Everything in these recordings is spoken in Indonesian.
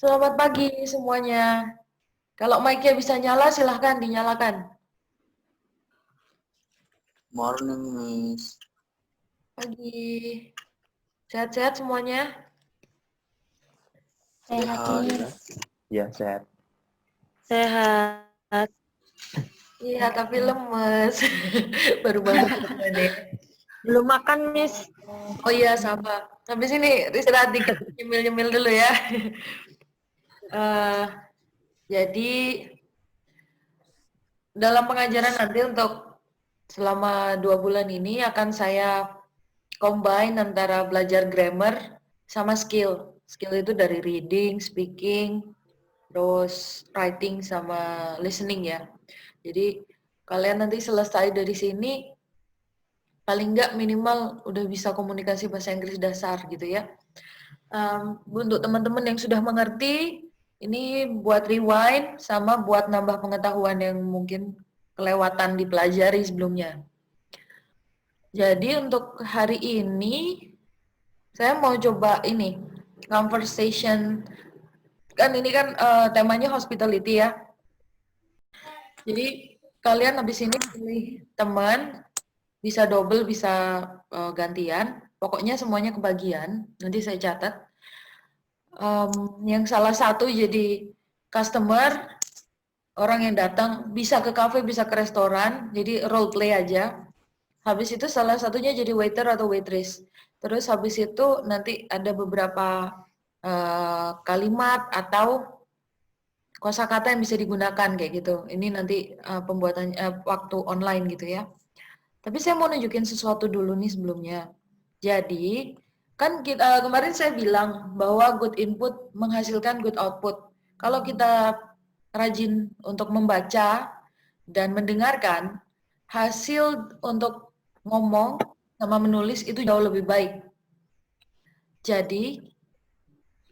Selamat pagi semuanya. Kalau mic-nya bisa nyala, silahkan dinyalakan. Morning, Miss. Pagi. Sehat-sehat semuanya? Sehat, Sehat. Miss. Ya, sehat. Sehat. Iya, tapi lemes. Baru bangun nih. Belum makan, Miss. Oh iya, sama. Habis ini istirahat dikit, nyemil-nyemil dulu ya. Eh, jadi, dalam pengajaran nanti untuk selama 2 bulan ini akan saya combine antara belajar grammar sama skill. Skill itu dari reading, speaking, terus writing sama listening ya. Jadi kalian nanti selesai dari sini paling nggak minimal udah bisa komunikasi bahasa Inggris dasar gitu ya. Untuk teman-teman yang sudah mengerti, ini buat rewind sama buat nambah pengetahuan yang mungkin kelewatan dipelajari sebelumnya. Jadi untuk hari ini saya mau coba ini conversation, kan ini kan temanya hospitality ya. Jadi kalian habis ini pilih teman, bisa double, bisa gantian. Pokoknya semuanya kebagian. Nanti saya catat. Yang salah satu jadi customer, orang yang datang bisa ke cafe, bisa ke restoran. Jadi role play aja. Habis itu salah satunya jadi waiter atau waitress. Terus habis itu nanti ada beberapa kalimat atau kosakata yang bisa digunakan kayak gitu. Ini nanti pembuatan waktu online gitu ya. Tapi saya mau nunjukin sesuatu dulu nih sebelumnya. Jadi, kan kita kemarin saya bilang bahwa good input menghasilkan good output. Kalau kita rajin untuk membaca dan mendengarkan, hasil untuk ngomong sama menulis itu jauh lebih baik. Jadi,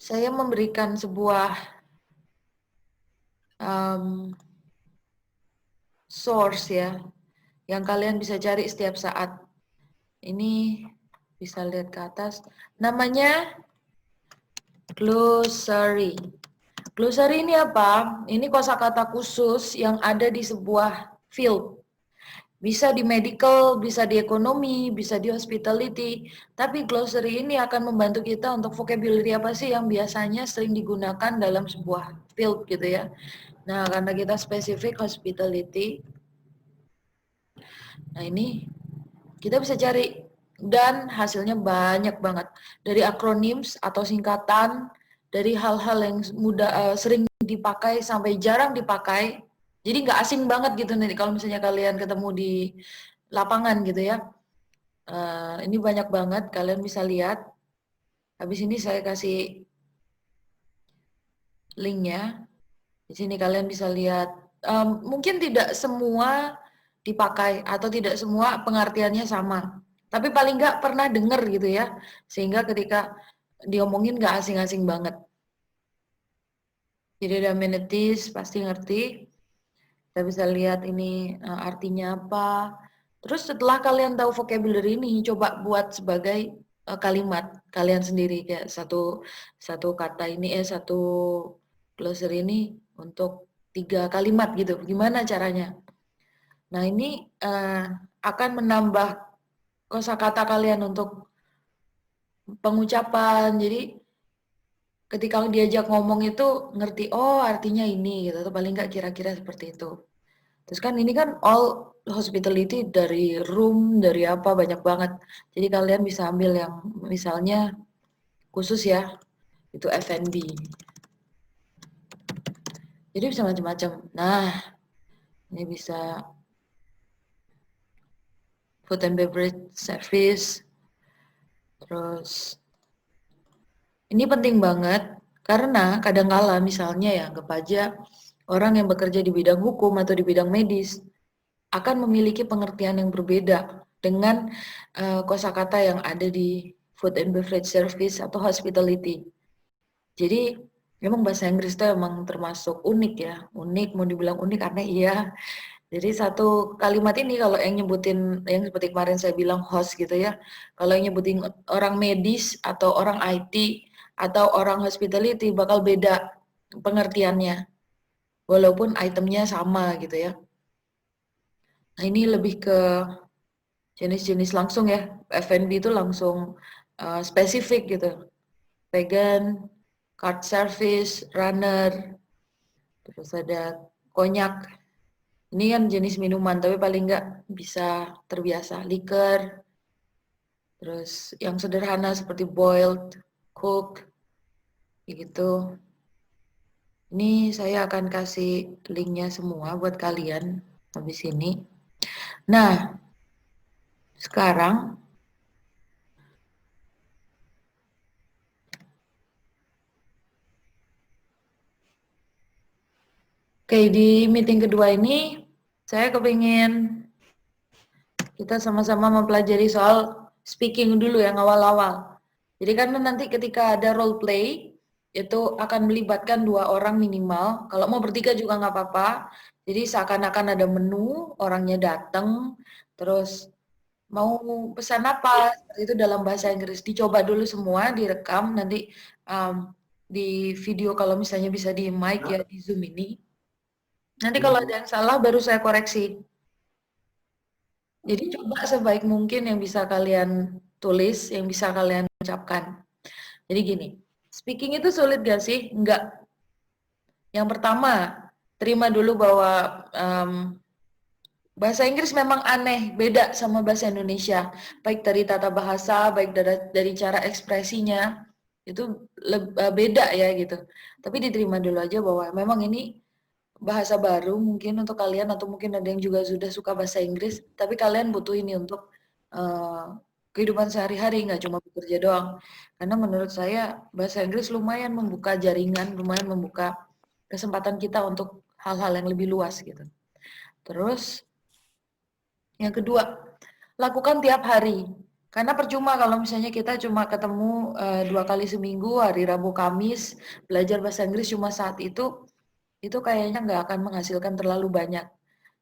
saya memberikan sebuah source ya, yang kalian bisa cari setiap saat. Ini bisa lihat ke atas. Namanya glossary. Glossary ini apa? Ini kosakata khusus yang ada di sebuah field. Bisa di medical, bisa di ekonomi, bisa di hospitality. Tapi glossary ini akan membantu kita untuk vocabulary apa sih yang biasanya sering digunakan dalam sebuah field gitu ya. Nah, karena kita spesifik hospitality, nah ini kita bisa cari dan hasilnya banyak banget. Dari acronyms atau singkatan, dari hal-hal yang mudah sering dipakai sampai jarang dipakai. Jadi nggak asing banget gitu nih kalau misalnya kalian ketemu di lapangan gitu ya. Ini banyak banget, kalian bisa lihat. Habis ini saya kasih linknya. Di sini kalian bisa lihat. Mungkin tidak semua dipakai atau tidak semua pengertiannya sama. Tapi paling nggak pernah dengar gitu ya. Sehingga ketika diomongin nggak asing-asing banget. Jadi ada amenities, pasti ngerti. Kita bisa lihat ini artinya apa. Terus setelah kalian tahu vocabulary ini, coba buat sebagai kalimat kalian sendiri. Kayak satu kata ini, satu glossary ini untuk 3 kalimat gitu. Gimana caranya? Nah ini akan menambah kosakata kalian untuk pengucapan. Jadi ketika diajak ngomong itu ngerti, oh artinya ini gitu. Atau paling nggak kira-kira seperti itu. Terus kan ini kan all hospitality dari room, dari apa banyak banget. Jadi kalian bisa ambil yang misalnya khusus ya, itu F&B. Jadi bisa macam-macam. Nah, ini bisa food and beverage service. Terus ini penting banget karena kadangkala misalnya ya anggap aja orang yang bekerja di bidang hukum atau di bidang medis akan memiliki pengertian yang berbeda dengan kosakata yang ada di food and beverage service atau hospitality. Jadi memang bahasa Inggris itu emang termasuk unik ya, unik mau dibilang unik karena iya. Jadi satu kalimat ini kalau yang nyebutin yang seperti kemarin saya bilang host gitu ya, kalau yang nyebutin orang medis atau orang IT atau orang hospitality bakal beda. pengertiannya, walaupun itemnya sama gitu ya. Nah ini lebih ke jenis-jenis langsung ya, F&B itu langsung spesifik gitu. Vegan, card service, runner, terus ada konyak. Ini kan jenis minuman, tapi paling nggak bisa terbiasa. Liquor, terus yang sederhana seperti boiled, cooked, gitu. Ini saya akan kasih linknya semua buat kalian habis ini. Nah, sekarang di meeting kedua ini saya kepingin kita sama-sama mempelajari soal speaking dulu yang awal-awal. Jadi karena nanti ketika ada role play, itu akan melibatkan 2 orang minimal. Kalau mau bertiga juga nggak apa-apa. Jadi seakan-akan ada menu, orangnya datang, terus mau pesan apa, seperti itu dalam bahasa Inggris. Dicoba dulu semua, direkam, nanti di video kalau misalnya bisa di mic ya, di Zoom ini. Nanti kalau ada yang salah baru saya koreksi. Jadi coba sebaik mungkin yang bisa kalian tulis, yang bisa kalian ucapkan. Jadi gini, speaking itu sulit gak sih? Enggak. Yang pertama, terima dulu bahwa bahasa Inggris memang aneh, beda sama bahasa Indonesia. Baik dari tata bahasa, baik dari cara ekspresinya, itu beda ya gitu. Tapi diterima dulu aja bahwa memang ini bahasa baru mungkin untuk kalian, atau mungkin ada yang juga sudah suka bahasa Inggris, tapi kalian butuh ini untuk kehidupan sehari-hari, nggak cuma bekerja doang. Karena menurut saya bahasa Inggris lumayan membuka jaringan, lumayan membuka kesempatan kita untuk hal-hal yang lebih luas gitu. Terus yang kedua, lakukan tiap hari. Karena percuma kalau misalnya kita cuma ketemu 2 kali seminggu, hari Rabu Kamis, belajar bahasa Inggris cuma saat itu kayaknya nggak akan menghasilkan terlalu banyak.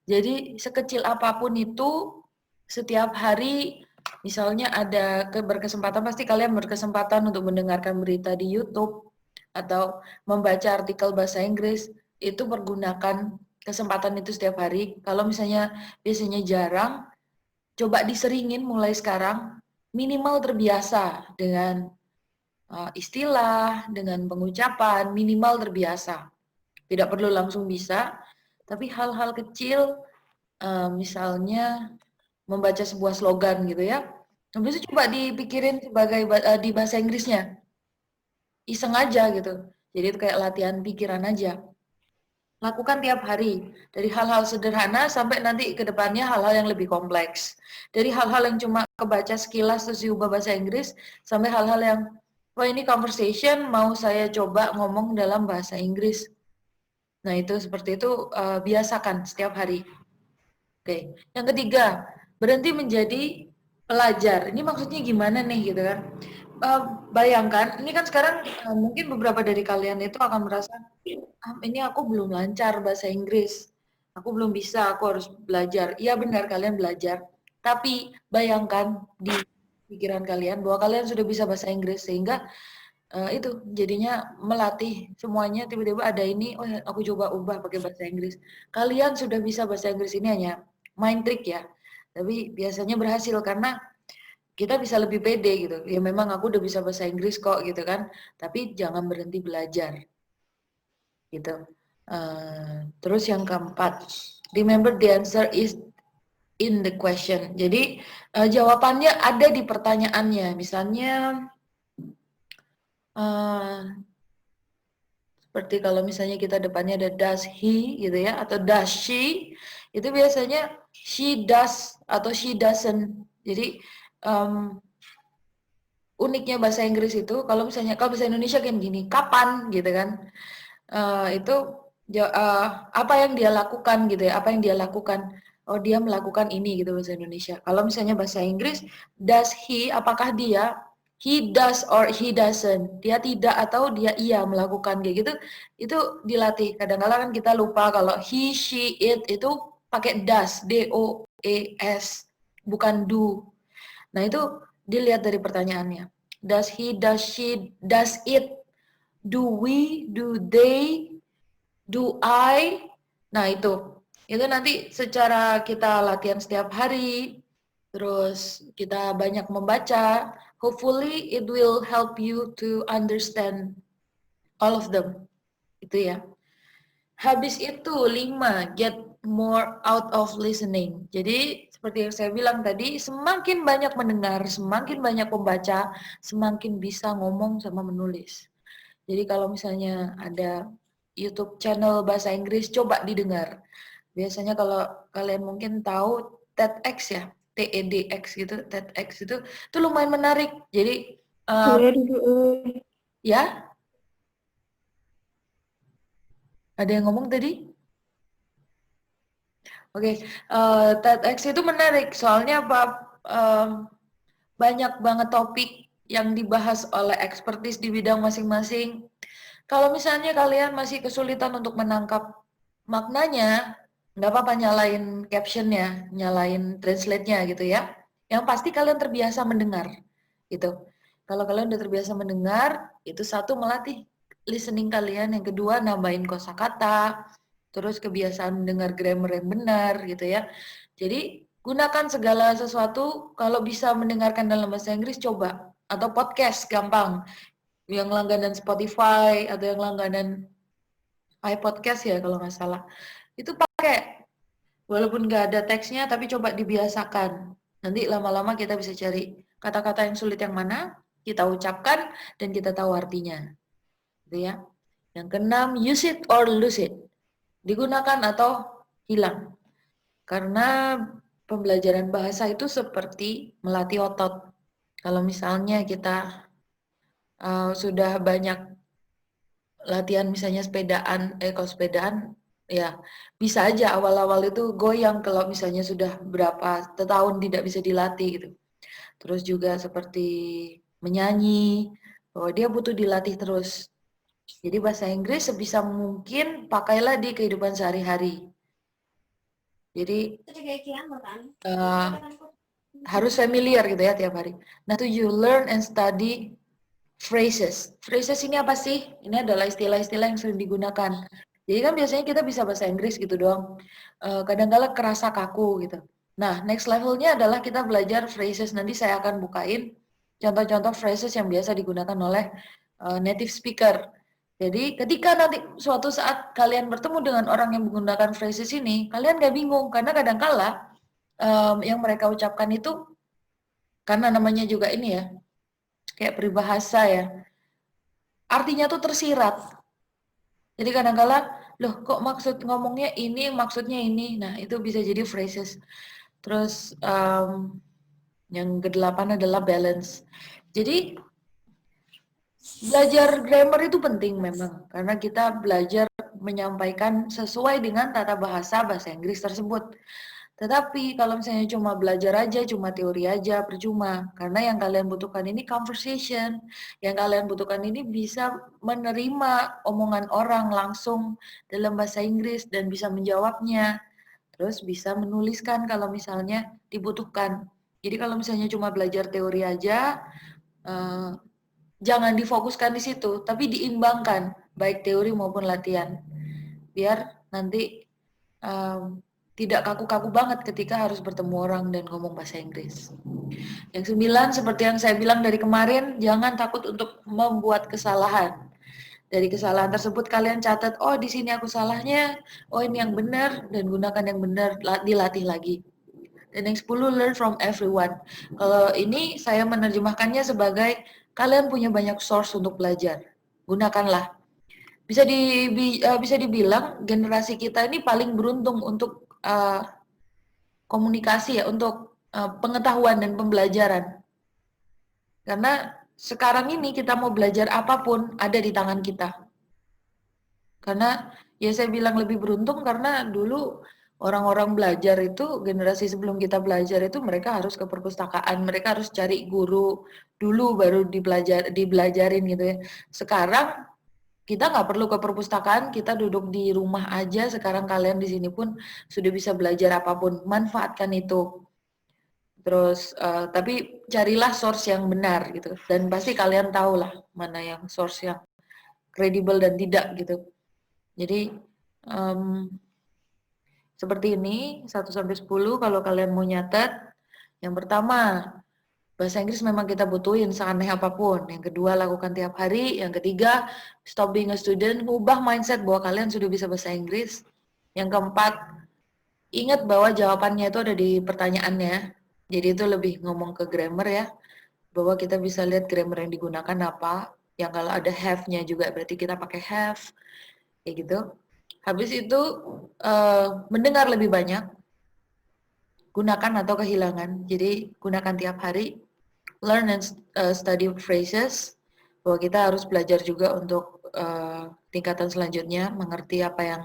Jadi sekecil apapun itu, setiap hari misalnya ada berkesempatan, pasti kalian berkesempatan untuk mendengarkan berita di YouTube atau membaca artikel bahasa Inggris, itu pergunakan kesempatan itu setiap hari. Kalau misalnya biasanya jarang, coba diseringin mulai sekarang, minimal terbiasa dengan istilah, dengan pengucapan, minimal terbiasa. Tidak perlu langsung bisa, tapi hal-hal kecil, misalnya membaca sebuah slogan gitu ya, habis itu coba dipikirin sebagai di bahasa Inggrisnya, iseng aja gitu. Jadi itu kayak latihan pikiran aja. Lakukan tiap hari, dari hal-hal sederhana sampai nanti ke depannya hal-hal yang lebih kompleks. Dari hal-hal yang cuma kebaca sekilas terus diubah bahasa Inggris, sampai hal-hal yang, wah ini conversation, mau saya coba ngomong dalam bahasa Inggris. Nah itu seperti itu, biasakan setiap hari. Oke, yang ketiga, berhenti menjadi pelajar. Ini maksudnya gimana nih gitu kan? Bayangkan, ini kan sekarang mungkin beberapa dari kalian itu akan merasa, ini aku belum lancar bahasa Inggris, aku belum bisa, aku harus belajar. Iya benar, kalian belajar. Tapi bayangkan di pikiran kalian bahwa kalian sudah bisa bahasa Inggris, sehingga itu jadinya melatih semuanya, tiba-tiba ada ini, oh ya, aku coba ubah pakai bahasa Inggris. Kalian sudah bisa bahasa Inggris, ini hanya main trik ya, tapi biasanya berhasil karena kita bisa lebih pede gitu. Ya memang aku udah bisa bahasa Inggris kok gitu kan, tapi jangan berhenti belajar gitu. Terus yang keempat, remember the answer is in the question. Jadi jawabannya ada di pertanyaannya. Misalnya seperti kalau misalnya kita depannya ada does he gitu ya, atau does she, itu biasanya she does atau she doesn't. Jadi uniknya bahasa Inggris itu, kalau misalnya kalau bahasa Indonesia kan gini, kapan gitu kan, itu apa yang dia lakukan gitu ya, apa yang dia lakukan, oh dia melakukan ini gitu bahasa Indonesia. Kalau misalnya bahasa Inggris, does he, apakah dia, he does or he doesn't, dia tidak atau dia iya melakukan kayak gitu, itu dilatih. Kadang-kadang kan kita lupa kalau he, she, it itu pakai does, D-O-E-S, bukan do. Nah itu dilihat dari pertanyaannya. Does he, does she, does it. do we, do they, do I. Nah, itu nanti secara kita latihan setiap hari, terus kita banyak membaca, hopefully it will help you to understand all of them. Itu ya. Habis itu 5, get more out of listening. Jadi seperti yang saya bilang tadi, semakin banyak mendengar, semakin banyak membaca, semakin bisa ngomong sama menulis. Jadi kalau misalnya ada YouTube channel bahasa Inggris, coba didengar. Biasanya kalau kalian mungkin tahu TEDx ya, TEDx gitu, TEDx itu lumayan menarik. Jadi ya, ada yang ngomong tadi? Oke, TEDx itu menarik. Soalnya apa? Banyak banget topik yang dibahas oleh ekspertis di bidang masing-masing. Kalau misalnya kalian masih kesulitan untuk menangkap maknanya, nggak apa-apa nyalain captionnya, nyalain translate-nya gitu ya. Yang pasti kalian terbiasa mendengar, gitu. Kalau kalian udah terbiasa mendengar, itu satu melatih listening kalian, yang kedua nambahin kosakata, terus kebiasaan mendengar grammar yang benar, gitu ya. Jadi gunakan segala sesuatu, kalau bisa mendengarkan dalam bahasa Inggris coba, atau podcast gampang yang langganan Spotify atau yang langganan iPodcast ya kalau nggak salah. Itu pakai, walaupun nggak ada teksnya tapi coba dibiasakan. Nanti lama-lama kita bisa cari kata-kata yang sulit yang mana, kita ucapkan dan kita tahu artinya. Gitu ya. Yang keenam, use it or lose it. Digunakan atau hilang. Karena pembelajaran bahasa itu seperti melatih otot. Kalau misalnya kita sudah banyak latihan misalnya kalau sepedaan ya bisa aja awal-awal itu goyang kalau misalnya sudah berapa tahun tidak bisa dilatih gitu. Terus juga seperti menyanyi, bahwa dia butuh dilatih terus. Jadi bahasa Inggris sebisa mungkin pakailah di kehidupan sehari-hari. Jadi harus familiar gitu ya tiap hari. Nah, to you learn and study phrases. Phrases ini apa sih? Ini adalah istilah-istilah yang sering digunakan. Jadi kan biasanya kita bisa bahasa Inggris gitu doang. Kadang-kala kerasa kaku gitu. Nah, next levelnya adalah kita belajar phrases. Nanti saya akan bukain contoh-contoh phrases yang biasa digunakan oleh native speaker. Jadi ketika nanti suatu saat kalian bertemu dengan orang yang menggunakan phrases ini, kalian gak bingung. Karena kadang-kala yang mereka ucapkan itu, karena namanya juga ini ya, kayak peribahasa ya, artinya tuh tersirat. Jadi kadang-kala, loh kok maksud ngomongnya ini, maksudnya ini. Nah, itu bisa jadi phrases. Terus yang kedelapan adalah balance. Jadi belajar grammar itu penting memang, karena kita belajar menyampaikan sesuai dengan tata bahasa Inggris tersebut. Tetapi kalau misalnya cuma belajar aja, cuma teori aja, percuma. Karena yang kalian butuhkan ini conversation. Yang kalian butuhkan ini bisa menerima omongan orang langsung dalam bahasa Inggris dan bisa menjawabnya. Terus bisa menuliskan kalau misalnya dibutuhkan. Jadi kalau misalnya cuma belajar teori aja, jangan difokuskan di situ, tapi diimbangkan, baik teori maupun latihan. Biar nanti tidak kaku-kaku banget ketika harus bertemu orang dan ngomong bahasa Inggris. Yang 9, seperti yang saya bilang dari kemarin, jangan takut untuk membuat kesalahan. Dari kesalahan tersebut kalian catat, oh di sini aku salahnya, oh ini yang benar, dan gunakan yang benar, dilatih lagi. Dan yang 10, learn from everyone. Kalau ini saya menerjemahkannya sebagai kalian punya banyak source untuk belajar. Gunakanlah. Bisa dibilang generasi kita ini paling beruntung untuk komunikasi ya, untuk pengetahuan dan pembelajaran. Karena sekarang ini kita mau belajar apapun ada di tangan kita. Karena ya saya bilang lebih beruntung karena dulu orang-orang belajar itu, generasi sebelum kita belajar itu mereka harus ke perpustakaan, mereka harus cari guru dulu baru dibelajarin gitu ya. Sekarang kita nggak perlu ke perpustakaan, kita duduk di rumah aja. Sekarang kalian di sini pun sudah bisa belajar apapun, manfaatkan itu. Terus tapi carilah source yang benar gitu, dan pasti kalian tahu lah mana yang source yang kredibel dan tidak gitu. Jadi seperti ini 1 sampai 10 kalau kalian mau nyatet. Yang pertama, bahasa Inggris memang kita butuhin seaneh apapun. Yang kedua, lakukan tiap hari. Yang ketiga, stop being a student, ubah mindset bahwa kalian sudah bisa bahasa Inggris. Yang keempat, ingat bahwa jawabannya itu ada di pertanyaannya. Jadi itu lebih ngomong ke grammar ya. Bahwa kita bisa lihat grammar yang digunakan apa. Yang kalau ada have-nya juga berarti kita pakai have. Kayak gitu. Habis itu mendengar lebih banyak. Gunakan atau kehilangan. Jadi gunakan tiap hari. Learn and study phrases. Bahwa kita harus belajar juga untuk tingkatan selanjutnya. Mengerti apa yang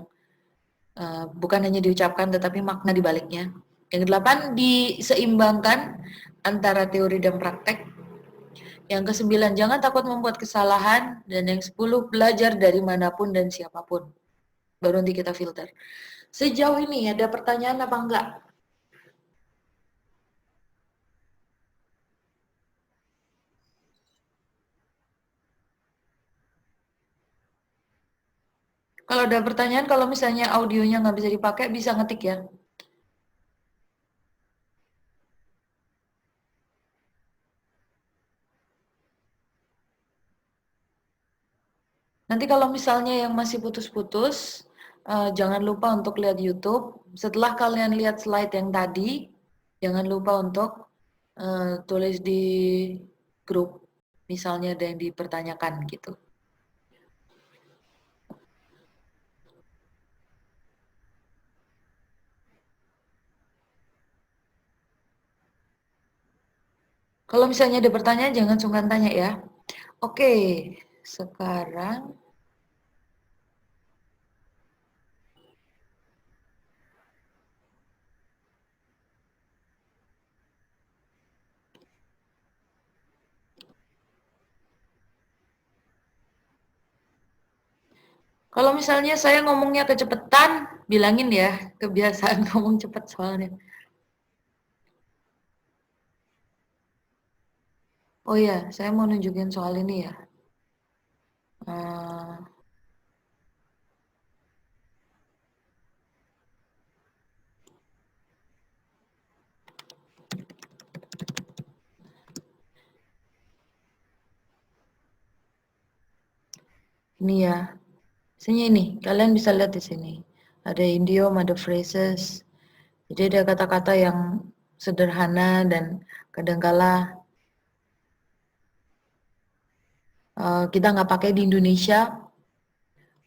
bukan hanya diucapkan tetapi makna di baliknya. Yang kedelapan, diseimbangkan antara teori dan praktek. Yang kesembilan, jangan takut membuat kesalahan. Dan yang 10, belajar dari manapun dan siapapun. Baru nanti kita filter. Sejauh ini ada pertanyaan apa enggak? Kalau ada pertanyaan, kalau misalnya audionya nggak bisa dipakai, bisa ngetik ya. Nanti kalau misalnya yang masih putus-putus, jangan lupa untuk lihat YouTube. Setelah kalian lihat slide yang tadi, jangan lupa untuk tulis di grup. Misalnya ada yang dipertanyakan gitu. Kalau misalnya ada pertanyaan, jangan sungkan tanya ya. Oke, sekarang kalau misalnya saya ngomongnya kecepatan, bilangin ya, kebiasaan ngomong cepat soalnya. Oh iya, saya mau nunjukin soal ini ya. Ini ya. Misalnya ini, kalian bisa lihat di sini. Ada idiom, ada phrases. Jadi ada kata-kata yang sederhana dan kadangkala kita nggak pakai di Indonesia,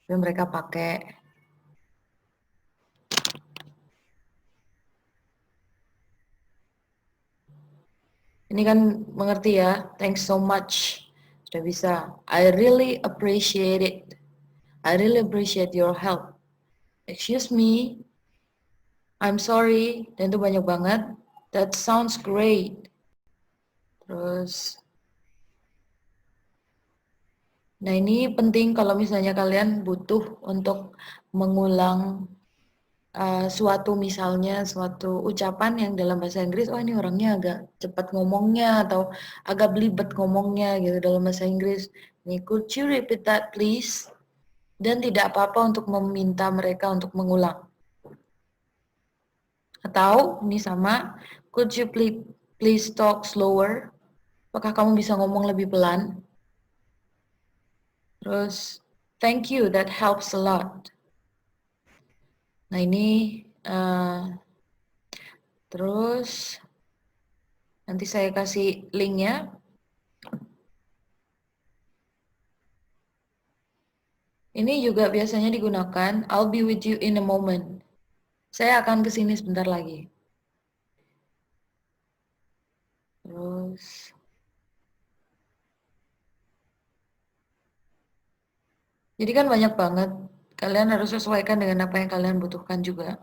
tapi mereka pakai. Ini kan mengerti ya, thanks so much. Sudah bisa. I really appreciate it. I really appreciate your help. Excuse me. I'm sorry. Dan itu banyak banget. That sounds great. Terus, nah ini penting kalau misalnya kalian butuh untuk mengulang suatu misalnya suatu ucapan yang dalam bahasa Inggris, oh ini orangnya agak cepat ngomongnya atau agak belibet ngomongnya gitu dalam bahasa Inggris. Nih, could you repeat that please? Dan tidak apa-apa untuk meminta mereka untuk mengulang. Atau ini sama, could you please talk slower? Apakah kamu bisa ngomong lebih pelan? Terus, thank you, that helps a lot. Nah ini, terus nanti saya kasih linknya. Ini juga biasanya digunakan, I'll be with you in a moment. Saya akan kesini sebentar lagi. Terus, jadi kan banyak banget. Kalian harus sesuaikan dengan apa yang kalian butuhkan juga.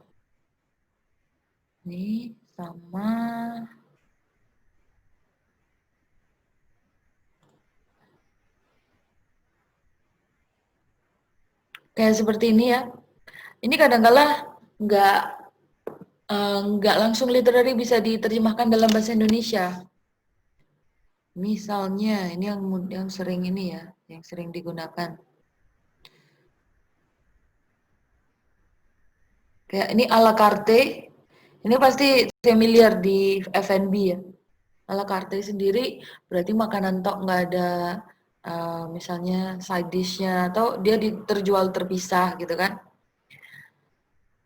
Ini sama. Kayak seperti ini ya. Ini kadang-kala nggak langsung literary bisa diterjemahkan dalam bahasa Indonesia. Misalnya, ini yang sering ini ya, yang sering digunakan. Kayak ini a la carte, ini pasti familiar di F&B ya. A la carte sendiri berarti makanan tok, nggak ada misalnya side dish-nya, atau dia terjual terpisah gitu kan.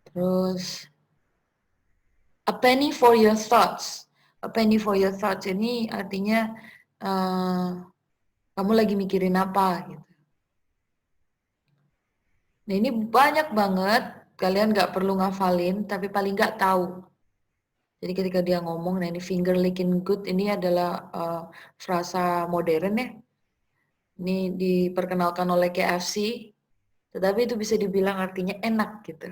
Terus a penny for your thoughts. A penny for your thoughts ini artinya kamu lagi mikirin apa gitu. Nah ini banyak banget, kalian nggak perlu ngafalin, tapi paling nggak tahu. Jadi ketika dia ngomong, nah ini finger licking good, ini adalah frasa modern ya. Ini diperkenalkan oleh KFC, tetapi itu bisa dibilang artinya enak gitu.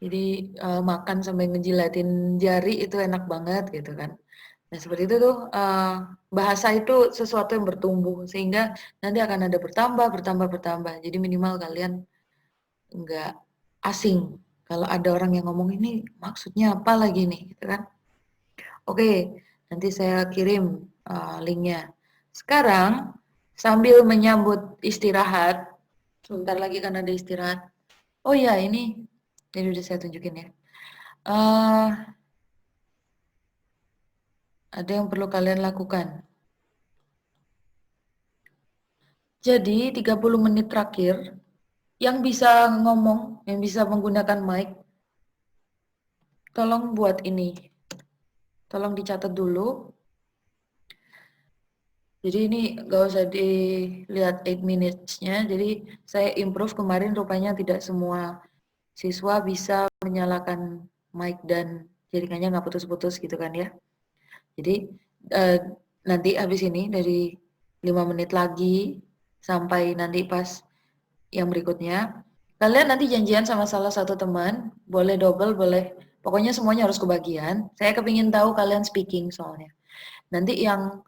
Jadi makan sampai ngejilatin jari itu enak banget gitu kan. Nah seperti itu tuh, bahasa itu sesuatu yang bertumbuh, sehingga nanti akan ada bertambah. Jadi minimal kalian nggak asing kalau ada orang yang ngomong ini maksudnya apa lagi nih gitu kan. Oke, nanti saya kirim linknya. Sekarang sambil menyambut istirahat, sebentar lagi kan ada istirahat. Oh ya ini udah saya tunjukin ya. Eh, ada yang perlu kalian lakukan. Jadi 30 menit terakhir, yang bisa ngomong, yang bisa menggunakan mic, tolong buat ini. Tolong dicatat dulu. Jadi ini gak usah dilihat 8 minutes-nya. Jadi saya improve kemarin, rupanya tidak semua siswa bisa menyalakan mic dan jaringannya nggak putus-putus gitu kan ya. Jadi nanti habis ini dari 5 menit lagi sampai nanti pas yang berikutnya, kalian nanti janjian sama salah satu teman, boleh double, boleh, pokoknya semuanya harus kebagian. Saya kepingin tahu kalian speaking soalnya. Nanti yang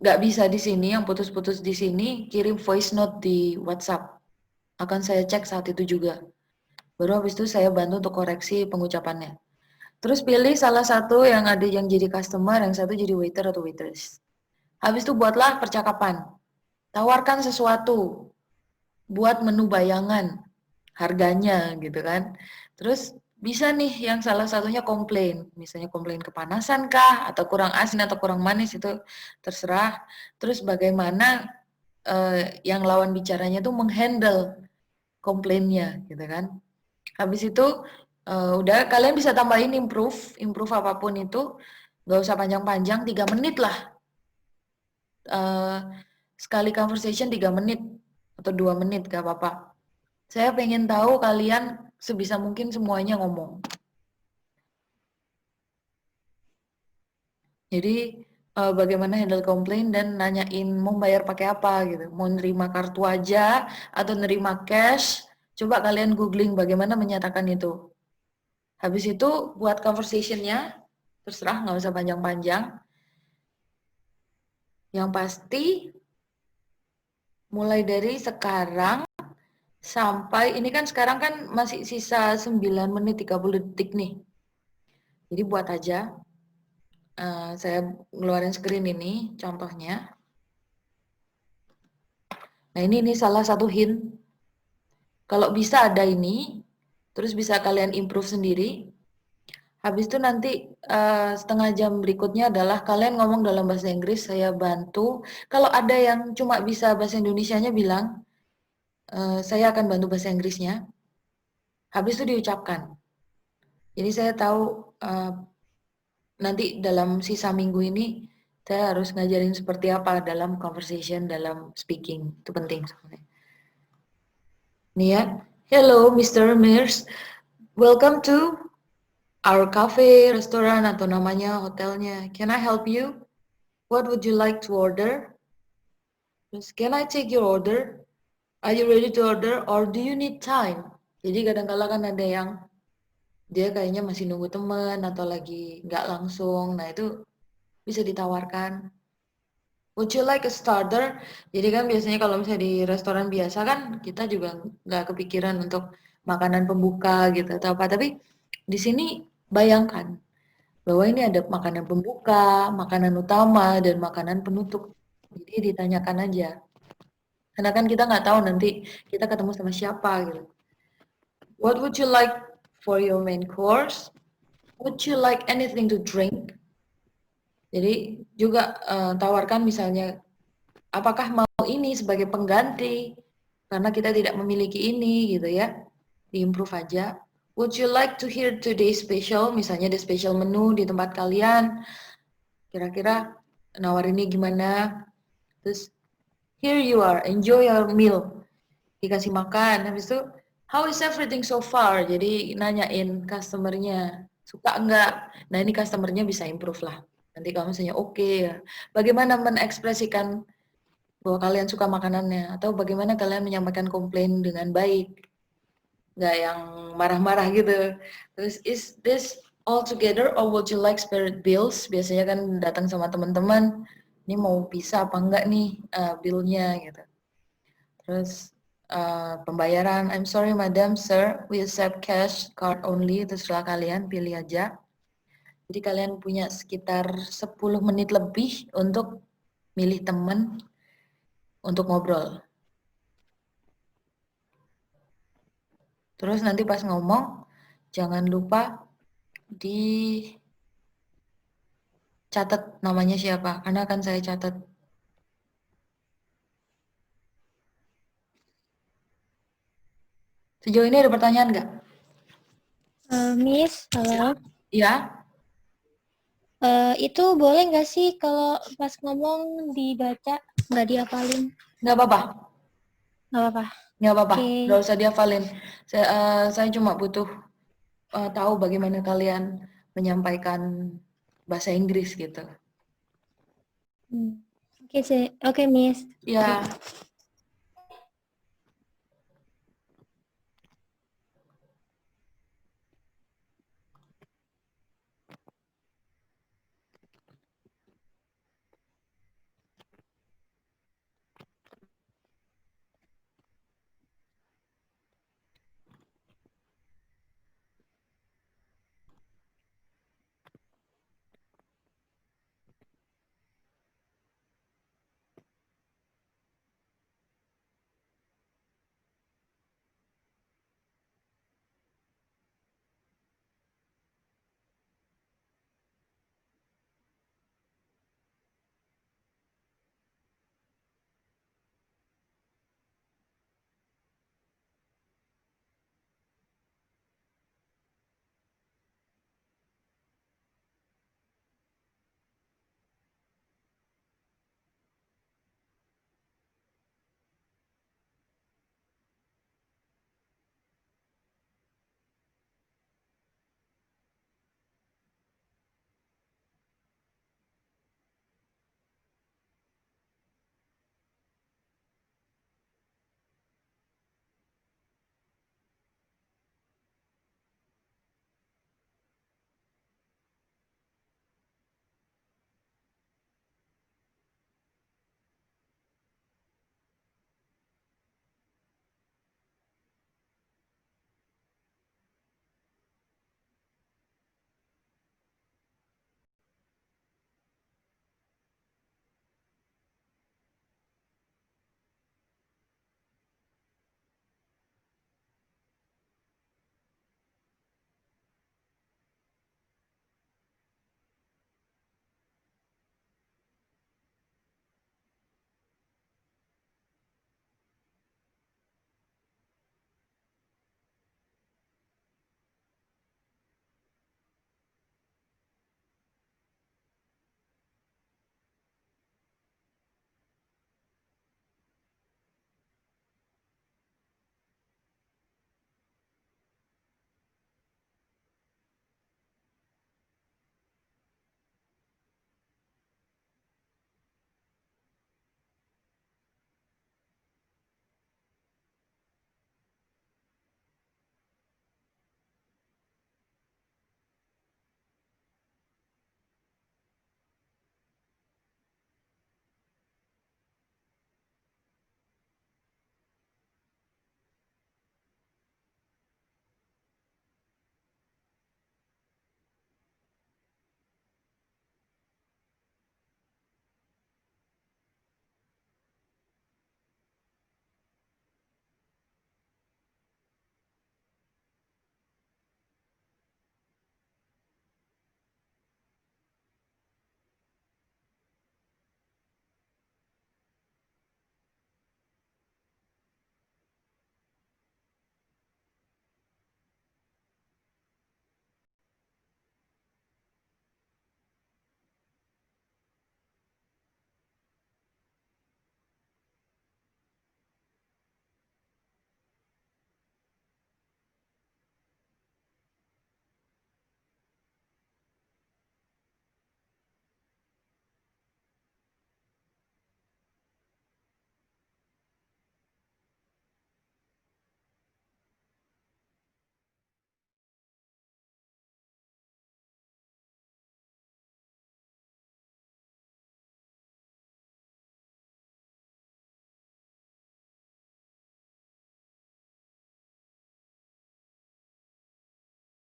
nggak bisa di sini, yang putus-putus di sini, kirim voice note di WhatsApp. Akan saya cek saat itu juga. Baru habis itu saya bantu untuk koreksi pengucapannya. Terus pilih salah satu yang ada yang jadi customer, yang satu jadi waiter atau waitress. Habis itu buatlah percakapan. Tawarkan sesuatu. Buat menu bayangan. Harganya gitu kan. Terus bisa nih yang salah satunya komplain. Misalnya komplain kepanasan kah, atau kurang asin atau kurang manis, itu terserah. Terus bagaimana yang lawan bicaranya tuh menghandle komplainnya gitu kan. Habis itu udah kalian bisa tambahin improve apapun itu, nggak usah panjang-panjang, 3 menit lah. Sekali conversation 3 menit atau 2 menit gak apa-apa. Saya pengen tahu kalian sebisa mungkin semuanya ngomong. Jadi bagaimana handle komplain dan nanyain mau bayar pakai apa gitu. Mau nerima kartu aja atau nerima cash, coba kalian googling bagaimana menyatakan itu. Habis itu buat conversation-nya, terserah nggak usah panjang-panjang. Yang pasti mulai dari sekarang sampai, ini kan sekarang kan masih sisa 9 menit 30 detik nih. Jadi buat aja, saya ngeluarin screen ini contohnya. Nah ini salah satu hint. Kalau bisa ada ini, terus bisa kalian improve sendiri. Habis itu nanti setengah jam berikutnya adalah kalian ngomong dalam bahasa Inggris, saya bantu. Kalau ada yang cuma bisa bahasa Indonesianya bilang, saya akan bantu bahasa Inggrisnya. Habis itu diucapkan. Jadi saya tahu nanti dalam sisa minggu ini saya harus ngajarin seperti apa dalam conversation, dalam speaking. Itu penting sebenarnya. Nih ya, hello Mr. Mears, welcome to our cafe, restoran, atau namanya hotelnya. Can I help you? What would you like to order? Terus, can I take your order? Are you ready to order or do you need time? Jadi kadang-kala kan ada yang dia kayaknya masih nunggu teman atau lagi nggak langsung. Nah itu bisa ditawarkan. Would you like a starter? Jadi kan biasanya kalau misalnya di restoran biasa kan kita juga nggak kepikiran untuk makanan pembuka gitu atau apa. Tapi di sini bayangkan bahwa ini ada makanan pembuka, makanan utama, dan makanan penutup. Jadi ditanyakan aja. Karena kan kita nggak tahu nanti kita ketemu sama siapa gitu. What would you like for your main course? Would you like anything to drink? Jadi juga tawarkan misalnya, apakah mau ini sebagai pengganti karena kita tidak memiliki ini gitu ya. Diimprove aja. Would you like to hear today's special? Misalnya the special menu di tempat kalian. Kira-kira nawarinnya gimana? Terus here you are, enjoy your meal. Dikasih makan, habis itu how is everything so far? Jadi nanyain customernya suka enggak? Nah ini customernya bisa improve lah. Nanti kamu misalnya oke ya. Bagaimana mengekspresikan bahwa kalian suka makanannya atau bagaimana kalian menyampaikan komplain dengan baik, nggak yang marah-marah gitu. Terus is this all together or would you like spirit bills? Biasanya kan datang sama teman-teman, ini mau bisa apa enggak nih bill-nya gitu. Terus pembayaran, I'm sorry madam, sir, we accept cash, card only, terserah kalian, pilih aja. Jadi kalian punya sekitar 10 menit lebih untuk milih teman untuk ngobrol. Terus nanti pas ngomong, jangan lupa dicatat namanya siapa, karena akan saya catat. Sejauh ini ada pertanyaan nggak? Miss, halo. Ya, Itu boleh nggak sih kalau pas ngomong dibaca, nggak dihafalin? nggak apa-apa. Nggak apa-apa. Nggak apa-apa, Oke. nggak usah dihafalin. Saya cuma butuh tahu bagaimana kalian menyampaikan bahasa Inggris gitu. Oke, Miss. Ya,